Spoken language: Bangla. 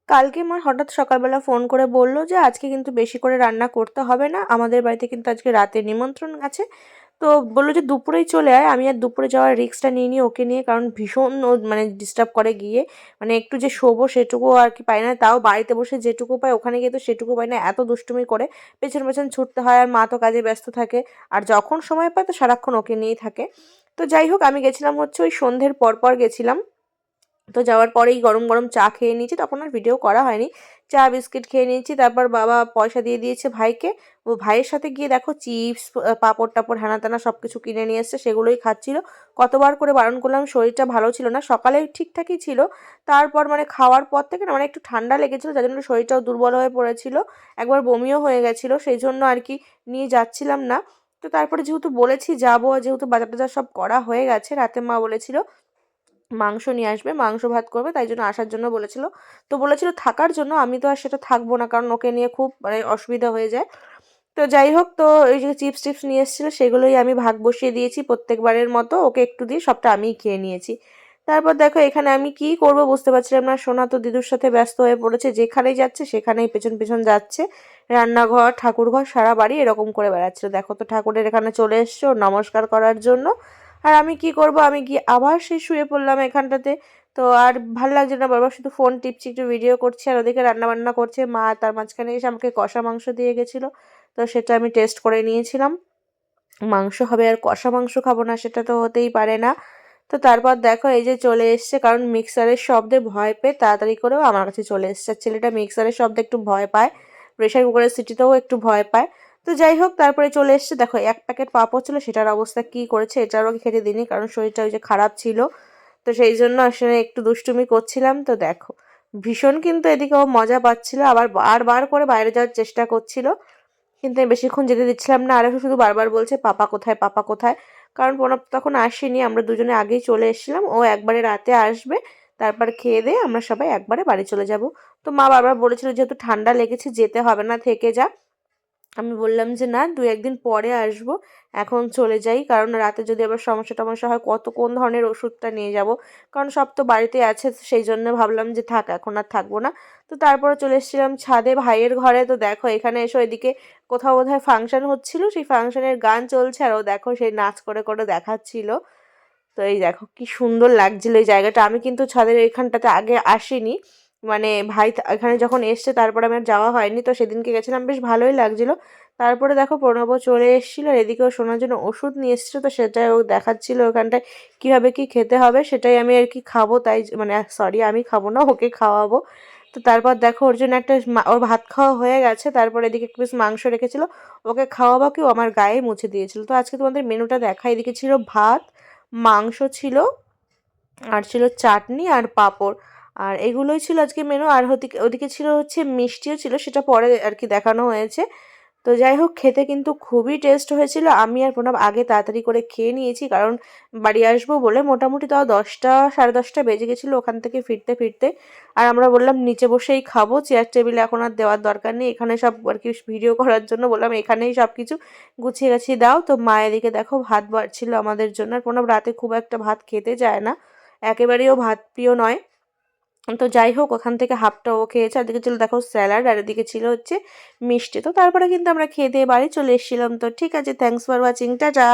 কালকে মা হঠাৎ সকালবেলা ফোন করে বলল যে আজকে কিন্তু বেশি করে রান্না করতে হবে না, আমাদের বাড়িতে কিন্তু আজকে রাতে নিমন্ত্রণ আছে। তো বললো যে দুপুরেই চলে আয়। আমি আর দুপুরে যাওয়ার রিস্কটা নিয়ে ওকে নিয়ে, কারণ ভীষণ ও মানে ডিস্টার্ব করে গিয়ে, মানে একটু যে শোবো সেটুকু আর কি পাই না, তাও বাড়িতে বসে যেটুকু পাই ওখানে গিয়ে তো সেটুকু পাই না, এত দুষ্টুমি করে পেছন পেছন ছুটতে হয়, আর মা তো কাজে ব্যস্ত থাকে, আর যখন সময় পায় তো সারাক্ষণ ওকে নিয়েই থাকে। তো যাই হোক, আমি গেছিলাম হচ্ছে ওই সন্ধ্যের পর গেছিলাম। তো যাওয়ার পরেই গরম গরম চা খেয়ে নিয়েছি, তখন আর ভিডিও করা হয়নি। চা বিস্কিট খেয়ে নিয়েছি, তারপর বাবা পয়সা দিয়ে দিয়েছে ভাইকে। ও ভাইয়ের সাথে গিয়ে দেখো চিপস, পাঁপড় টাপড় হ্যানা ত্যানা সব কিছু কিনে নিয়ে এসছে, সেগুলোই খাচ্ছিল। কতবার করে বারণ করলাম, শরীরটা ভালো ছিল না, সকালে ঠিকঠাকই ছিল, তারপর মানে খাওয়ার পর থেকে না মানে একটু ঠান্ডা লেগেছিলো, যার জন্য শরীরটাও দুর্বল হয়ে পড়েছিল, একবার বমিও হয়ে গেছিলো, সেই জন্য আর কি নিয়ে যাচ্ছিলাম না। তো তারপরে যেহেতু বলেছি যাবো, যেহেতু বাজার টাজার সব করা হয়ে গেছে, রাতে মা বলেছিল মাংস নিয়ে আসবে, মাংস ভাত করবে, তাই জন্য আসার জন্য বলেছিল। তো বলেছিল থাকার জন্য, আমি তো আর সেটা থাকবো না, কারণ ওকে নিয়ে খুব মানে অসুবিধা হয়ে যায়। তো যাই হোক, তো এই যে চিপস টিপস নিয়ে এসেছিলো সেগুলোই আমি ভাগ বসিয়ে দিয়েছি প্রত্যেকবারের মতো, ওকে একটু দিয়ে সবটা আমিই খেয়ে নিয়েছি। তারপর দেখো এখানে আমি কি করব বুঝতে পারছিলাম না, সোনা তো দিদুর সাথে ব্যস্ত হয়ে পড়েছে, যেখানেই যাচ্ছে সেখানেই পেছন পেছন যাচ্ছে, রান্নাঘর ঠাকুরঘর সারা বাড়ি এরকম করে বেড়াচ্ছিল। দেখো তো ঠাকুরের এখানে চলে এসছে ওর নমস্কার করার জন্য, আর আমি কি করব, আমি গিয়ে আবার সেই শুয়ে পড়লাম এখানটাতে। তো আর ভাল লাগছে না, বারবার শুধু ফোন টিপছি, একটু ভিডিও করছি, আর ওদিকে রান্না বান্না করছে মা, তার মাঝখানে এসে আমাকে কষা মাংস দিয়ে গেছিলো। তো সেটা আমি টেস্ট করে নিয়েছিলাম, মাংস হবে আর কষা মাংস খাবো না সেটা তো হতেই পারে না। তো তারপর দেখো এই যে চলে এসছে, কারণ মিক্সারের শব্দে ভয় পেয়ে তাড়াতাড়ি করেও আমার কাছে চলে এসছে। আর ছেলেটা মিক্সারের শব্দে একটু ভয় পায়, প্রেশার কুকারের সিটিতেও একটু ভয় পায়। তো যাই হোক, তারপরে চলে এসছে, দেখো এক প্যাকেট পাঁপড় ছিল, সেটার অবস্থা কি করেছে, এটারও খেতে দিইনি, কারণ শরীরটা ওই যে খারাপ ছিল। তো সেই জন্য আসলে একটু দুষ্টুমি করছিলাম। তো দেখো ভীষণ কিন্তু এদিকে ও মজা পাচ্ছিল, আবার বারবার করে বাইরে যাওয়ার চেষ্টা করছিল, কিন্তু আমি বেশিক্ষণ যেতে দিচ্ছিলাম না, আর ও শুধু বারবার বলছে পাপা কোথায়, পাপা কোথায়। কারণ প্রণব তখন আসেনি, আমরা দুজনে আগেই চলে এসেছিলাম, ও একবারে রাতে আসবে, তারপর খেয়ে দিয়ে আমরা সবাই একবারে বাড়ি চলে যাব। তো মা বারবার বলেছিল যেহেতু ঠান্ডা লেগেছে যেতে হবে না, থেকে যা। আমি বললাম যে না, 2-1 দিন পরে আসবো, এখন চলে যাই, কারণ রাতে যদি আবার সমস্যা টমস্যা হয় কোন ধরনের ওষুধটা নিয়ে যাব, কারণ সব তো বাড়িতে আছে, সেই জন্য ভাবলাম যে থাক, এখন আর থাকবো না। তো তারপরে চলে এসেছিলাম ছাদে ভাইয়ের ঘরে। তো দেখো এখানে এসে এদিকে কোথাও বোধহয় ফাংশন হচ্ছিল, সেই ফাংশনের গান চলছে, আর ও দেখো সেই নাচ করে করে দেখাচ্ছিল। তো এই দেখো কি সুন্দর লাগছিল এই জায়গাটা, আমি কিন্তু ছাদের এখানটাতে আগে আসিনি, মানে ভাই এখানে যখন এসছে তারপরে আমার যাওয়া হয়নি, তো সেদিনকে গেছিলাম, বেশ ভালোই লাগছিল। তারপরে দেখো প্রণবও চলে এসেছিলো, আর এদিকেও শোনার জন্য ওষুধ নিয়ে এসেছিলো, তো সেটাই ও দেখাচ্ছিল ওখানটায় কীভাবে কি খেতে হবে, সেটাই আমি আর কি খাবো, তাই মানে সরি আমি খাবো না, ওকে খাওয়াবো। তো তারপর দেখো ওর জন্য একটা ওর ভাত খাওয়া হয়ে গেছে, তারপর এদিকে একটু বেশ মাংস রেখেছিল, ওকে খাওয়াবো, কেউ আমার গায়ে মুছে দিয়েছিল। তো আজকে তোমাদের মেনুটা দেখা, এদিকে ছিল ভাত, মাংস ছিল, আর ছিল চাটনি আর পাঁপড়, আর এগুলোই ছিল আজকে মেনু। আর ওদিকে ছিল হচ্ছে মিষ্টিও ছিল, সেটা পরে আর কি দেখানো হয়েছে। তো যাই হোক, খেতে কিন্তু খুবই টেস্ট হয়েছিল। আমি আর প্রণব আগে তাড়াতাড়ি করে খেয়ে নিয়েছি, কারণ বাড়ি আসবো বলে মোটামুটি তাও 10টা 10:30 বেজে গেছিলো ওখান থেকে ফিরতে ফিরতে। আর আমরা বললাম নিচে বসেই খাবো, চেয়ার টেবিলে এখন আর দেওয়ার দরকার নেই, এখানে সব আর কি ভিডিও করার জন্য বললাম এখানেই সব কিছু গুছিয়ে গাছিয়ে দাও। তো মা এদিকে দেখো ভাত বাড়ছিল আমাদের জন্য, আর প্রণব রাতে খুব একটা ভাত খেতে চায় না, একেবারেও ভাত প্রিয় নয়। তো যাই হোক, ওখান থেকে হাফটা ও খেয়েছে, আর এদিকে ছিল দেখো স্যালাড, আর এদিকে ছিল হচ্ছে মিষ্টি। তো তারপরে কিন্তু আমরা খেয়ে দিয়ে বাড়ি চলে এসেছিলাম। তো ঠিক আছে, থ্যাংকস ফর ওয়াচিং, টাটা।